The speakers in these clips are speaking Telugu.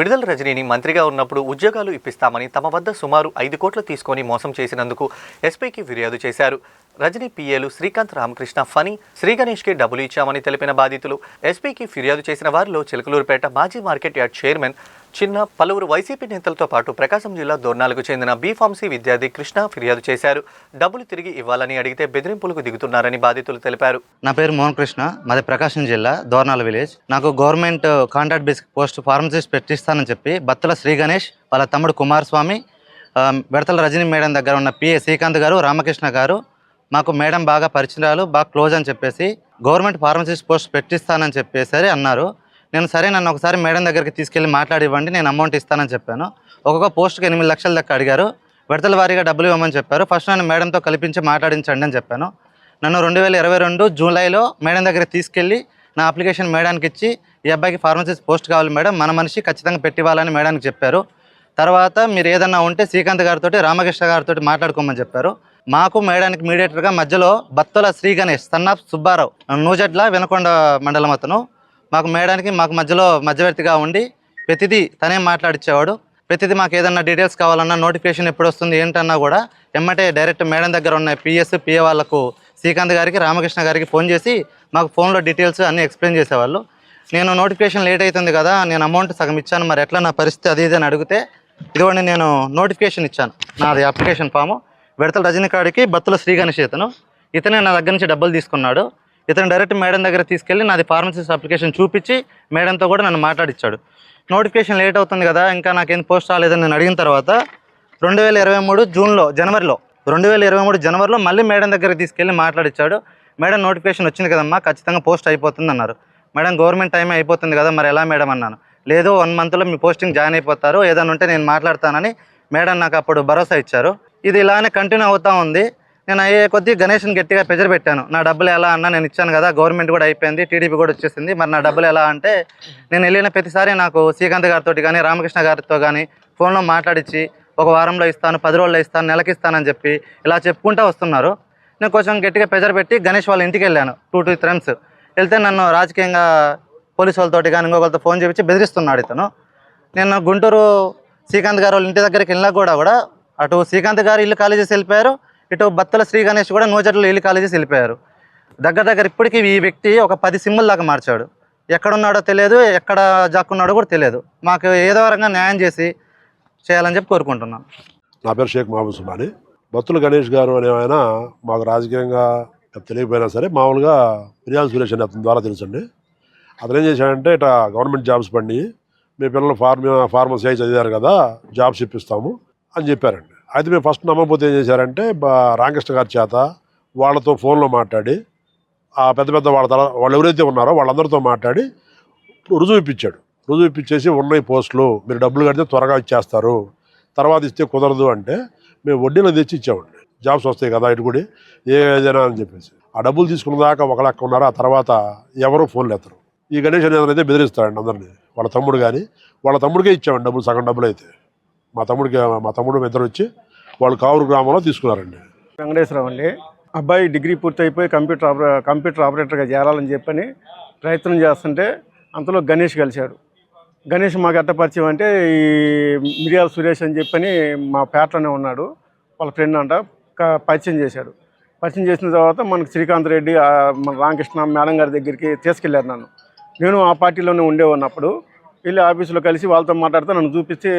విడుదల రజనీని మంత్రిగా ఉన్నప్పుడు ఉద్యోగాలు ఇప్పిస్తామని తమ వద్ద సుమారు 5 కోట్లు తీసుకొని మోసం చేసినందుకు ఎస్పీకి ఫిర్యాదు చేశారు. రజనీ పిఏలు శ్రీకాంత్, రామకృష్ణ, ఫణి, శ్రీగణేష్కి డబ్బులు ఇచ్చామని తెలిపిన బాధితులు ఎస్పీకి ఫిర్యాదు చేసిన వారిలో చిలకలూరుపేట మాజీ మార్కెట్ యార్డ్ చైర్మన్ చిన్న, పలువురు వైసీపీ నేతలతో పాటు ప్రకాశం జిల్లా దోర్నాలకు చెందిన బీఫార్మసీ విద్యార్థి కృష్ణ ఫిర్యాదు చేశారు. డబ్బులు తిరిగి ఇవ్వాలని అడిగితే బెదిరింపులకు దిగుతున్నారని బాధితులు తెలిపారు. నా పేరు మోహన్ కృష్ణ, మాది ప్రకాశం జిల్లా దోర్నాల విలేజ్. నాకు government contract basic post pharmacist పెట్టిస్తానని చెప్పి బత్తుల శ్రీగణేష్, వాళ్ళ తమ్ముడు కుమారస్వామి, బెడతల రజనీ మేడం దగ్గర ఉన్న పిఏ శ్రీకాంత్ గారు, రామకృష్ణ గారు మాకు మేడం బాగా పరిచయాలు, బాగా క్లోజ్ అని చెప్పేసి గవర్నమెంట్ ఫార్మసిస్ట్ పోస్ట్ పెట్టిస్తానని చెప్పేసరి అన్నారు. నేను సరే, నన్ను ఒకసారి మేడం దగ్గరికి తీసుకెళ్ళి మాట్లాడి ఇవ్వండి, నేను అమౌంట్ ఇస్తానని చెప్పాను. ఒక్కొక్క పోస్ట్కి 8 లక్షల దాకా అడిగారు. విడతల వారీగా డబ్బులు ఇవ్వమని చెప్పారు. ఫస్ట్ నన్ను మేడంతో కల్పించి మాట్లాడించండి అని చెప్పాను. నన్ను 2022 జూలైలో మేడం దగ్గరికి తీసుకెళ్ళి నా అప్లికేషన్ మేడానికి ఇచ్చి, ఈ అబ్బాయికి ఫార్మసిస్ట్ పోస్ట్ కావాలి మేడం, మన మనిషి ఖచ్చితంగా పెట్టివ్వాలని మేడానికి చెప్పారు. తర్వాత మీరు ఏదన్నా ఉంటే శ్రీకాంత్ గారితో, రామకృష్ణ గారితో మాట్లాడుకోమని చెప్పారు. మాకు మేడానికి మీడియేటర్గా మధ్యలో బత్తుల శ్రీగణేష్, సన్నాఫ్ సుబ్బారావు, నూజెడ్ల, వెనకొండ మండలం అతను మాకు మేడానికి మధ్యలో మధ్యవర్తిగా ఉండి ప్రతిదీ తనే మాట్లాడిచ్చేవాడు. ప్రతిదీ మాకు ఏదన్నా డీటెయిల్స్ కావాలన్నా, నోటిఫికేషన్ ఎప్పుడు వస్తుంది ఏంటన్నా కూడా ఎమ్మటే డైరెక్ట్ మేడం దగ్గర ఉన్న పిఏ వాళ్ళకు, శ్రీకాంత్ గారికి, రామకృష్ణ గారికి ఫోన్ చేసి మాకు ఫోన్లో డీటెయిల్స్ అన్నీ ఎక్స్ప్లెయిన్ చేసేవాళ్ళు. నేను నోటిఫికేషన్ లేట్ అవుతుంది కదా, నేను అమౌంట్ సగం ఇచ్చాను, మరి ఎట్లా నా పరిస్థితి అది ఇది అని అడిగితే, ఇదిగోండి నేను నోటిఫికేషన్ ఇచ్చాను, నాది అప్లికేషన్ ఫాము, విడతల రజనీ కాడికి బత్తుల శ్రీగణేష్ ఇతనే నా దగ్గర నుంచి డబ్బులు తీసుకున్నాడు. ఇతను డైరెక్ట్ మేడం దగ్గర తీసుకెళ్ళి నాది ఫార్మసిస్ట్ అప్లికేషన్ చూపించి మేడంతో కూడా నన్ను మాట్లాడిచ్చాడు. నోటిఫికేషన్ లేట్ అవుతుంది కదా, ఇంకా నాకేం పోస్ట్ రాలేదని నేను అడిగిన తర్వాత 2023 జనవరిలో మళ్ళీ మేడం దగ్గరికి తీసుకెళ్ళి మాట్లాడిచ్చాడు. మేడం నోటిఫికేషన్ వచ్చింది కదమ్మా, ఖచ్చితంగా పోస్ట్ అయిపోతుంది అన్నారు. మేడం గవర్నమెంట్ టైం అయిపోతుంది కదా, మరి ఎలా మేడం అన్నాను. లేదు, 1 మంత్లో మీ పోస్టింగ్ జాయిన్ అయిపోతారు, ఏదైనా ఉంటే నేను మాట్లాడతానని మేడం నాకు అప్పుడు భరోసా ఇచ్చారు. ఇది ఇలానే కంటిన్యూ అవుతూ ఉంది. నేను అయ్యే కొద్దీ గణేష్ని గట్టిగా ప్రెజర్ పెట్టాను. నా డబ్బులు ఎలా అన్నా, నేను ఇచ్చాను కదా, గవర్నమెంట్ కూడా అయిపోయింది, టీడీపీ కూడా వచ్చేసింది, మరి నా డబ్బులు ఎలా అంటే, నేను వెళ్ళిన ప్రతిసారి నాకు శ్రీకాంత్ గారితో కానీ, రామకృష్ణ గారితో కానీ ఫోన్లో మాట్లాడించి ఒక వారంలో ఇస్తాను, 10 రోజుల్లో ఇస్తాను, నెలకి ఇస్తానని చెప్పి ఇలా చెప్పుకుంటూ వస్తున్నారు. నేను కొంచెం గట్టిగా ప్రెజర్ పెట్టి గణేష్ వాళ్ళ ఇంటికి వెళ్ళాను 2-3 times. వెళ్తే నన్ను రాజకీయంగా పోలీసు వాళ్ళతోటి కానీ ఇంకొకరితో ఫోన్ చేయించి బెదిరిస్తున్నాడు ఇతను. నేను గుంటూరు శ్రీకాంత్ గారు వాళ్ళ ఇంటి దగ్గరికి వెళ్ళినా కూడా అటు శ్రీకాంత్ గారు ఇల్లు ఖాళీ చేసి వెళ్ళిపోయారు, ఇటు బత్తుల శ్రీగణేష్ కూడా నూజెడ్లలో ఇల్లు ఖాళీ చేసి వెళ్ళిపోయారు. దగ్గర ఇప్పటికీ ఈ వ్యక్తి ఒక 10 సిమ్ముల దాకా మార్చాడు. ఎక్కడున్నాడో తెలియదు, ఎక్కడ జాక్కున్నాడో కూడా తెలియదు. మాకు ఏదో రకంగా న్యాయం చేయాలని చెప్పి కోరుకుంటున్నాను. నా పేరు షేక్ మహబూబ్ సుబాని. బత్తుల గణేష్ గారు అనే ఆయన మాకు రాజకీయంగా తెలియకపోయినా సరే మామూలుగా ఫిర్యాదు సురేష్ అని అతని ద్వారా తెలుసండి. అతను ఏం చేశాడంటే, ఇట్లా గవర్నమెంట్ జాబ్స్ పండి మీ పిల్లలు ఫార్మసీ అయి చదివారు కదా, జాబ్స్ ఇప్పిస్తాము అని చెప్పారండి. అయితే మేము ఫస్ట్ నమ్మకపోతే ఏం చేశారంటే, రామకృష్ణ గారి చేత వాళ్ళతో ఫోన్లో మాట్లాడి, ఆ పెద్ద వాళ్ళు ఎవరైతే ఉన్నారో వాళ్ళందరితో మాట్లాడి రుజువు ఇప్పించేసి ఉన్నాయి పోస్టులు, మీరు డబ్బులు కడితే త్వరగా ఇచ్చేస్తారు, తర్వాత ఇస్తే కుదరదు అంటే మేము వడ్డీలో తెచ్చి ఇచ్చామండి. జాబ్స్ వస్తాయి కదా ఇటు కూడా ఏదైనా అని చెప్పేసి ఆ డబ్బులు తీసుకున్న దాకా ఒక లెక్క ఉన్నారు. ఆ తర్వాత ఎవరూ ఫోన్లు ఎత్తరు. ఈ గణేష్ అనేది బెదిరిస్తాడండి అందరినీ. వాళ్ళ తమ్ముడికే ఇచ్చామండి డబ్బులు, సగం డబ్బులు అయితే మా తమ్ముడు ఇద్దరు వచ్చి వాళ్ళు కావూరు గ్రామంలో తీసుకున్నారండి. వెంకటేశ్వరరావు అండి. అబ్బాయి డిగ్రీ పూర్తయిపోయి కంప్యూటర్ ఆపరేటర్గా చేరాలని చెప్పని ప్రయత్నం చేస్తుంటే అంతలో గణేష్ కలిశాడు. గణేష్ మాకు ఎట్ట పరిచయం అంటే, ఈ మిరియాల సురేష్ అని చెప్పని మా పేటలోనే ఉన్నాడు, వాళ్ళ ఫ్రెండ్ అంట, పరిచయం చేశాడు. పరిచయం చేసిన తర్వాత మనకు శ్రీకాంత్ రెడ్డి, మన రామకృష్ణ మేడం గారి దగ్గరికి తీసుకెళ్ళారు నన్ను. నేను ఆ పార్టీలోనే ఉండేవాడినప్పుడు వెళ్ళి ఆఫీసులో కలిసి వాళ్ళతో మాట్లాడితే నన్ను చూపించి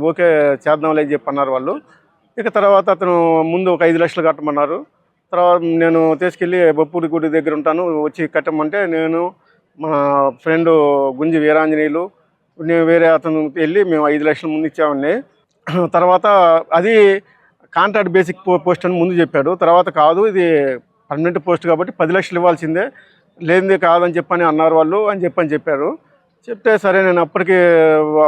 ఓకే చేద్దాంలే అని చెప్పి అన్నారు వాళ్ళు. ఇక తర్వాత అతను ముందు ఒక 5 లక్షలు కట్టమన్నారు. తర్వాత నేను తీసుకెళ్ళి బొప్పూడి గుడి దగ్గర ఉంటాను, వచ్చి కట్టమంటే నేను మా ఫ్రెండు గుంజి వీరాంజనేయులు, నేను వేరే అతను వెళ్ళి మేము 5 లక్షల ముందు ఇచ్చామండి. తర్వాత అది కాంట్రాక్ట్ బేసిక్ పోస్ట్ అని ముందు చెప్పాడు. తర్వాత కాదు, ఇది పర్మనెంట్ పోస్ట్ కాబట్టి 10 లక్షలు ఇవ్వాల్సిందే, లేనిదే కాదని చెప్పని అన్నారు వాళ్ళు అని చెప్పారు. చెప్తే సరే, నేను అప్పటికి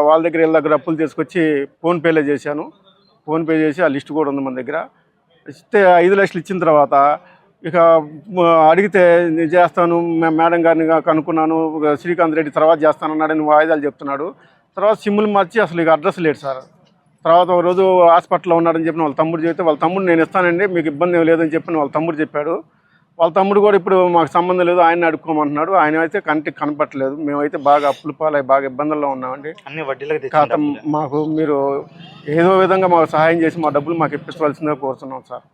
వాళ్ళ దగ్గర దగ్గర అప్పులు తీసుకొచ్చి ఫోన్పేలో చేశాను. ఫోన్పే చేసి ఆ లిస్ట్ కూడా ఉంది మన దగ్గర. ఇస్తే 5 లక్షలు ఇచ్చిన తర్వాత ఇక అడిగితే నేను చేస్తాను, మేడం గారిని కనుక్కున్నాను, శ్రీకాంత్ రెడ్డి తర్వాత చేస్తానన్నాడని వాయిదాలు చెప్తున్నాడు. తర్వాత సిమ్ములు మార్చి అసలు ఇక అడ్రస్ లేడు సార్. తర్వాత ఒక రోజు హాస్పిటల్లో ఉన్నాడని చెప్పిన వాళ్ళ తమ్ముడు చెప్తే, వాళ్ళ తమ్ముడు నేను ఇస్తానండి, మీకు ఇబ్బంది ఏం లేదని చెప్పిన వాళ్ళ తమ్ముడు చెప్పాడు. వాళ్ళ తమ్ముడు కూడా ఇప్పుడు మాకు సంబంధం లేదు, ఆయన అడుక్కోమంటున్నాడు. ఆయన అయితే కంటికి కనపట్టలేదు. మేమైతే బాగా అప్పులు పాలై బాగా ఇబ్బందుల్లో ఉన్నామండి. అన్ని వడ్డీలకు కాకపోతే మాకు మీరు ఏదో విధంగా మాకు సహాయం చేసి మా డబ్బులు మాకు ఇప్పించవలసిందిగా కోరుతున్నాం సార్.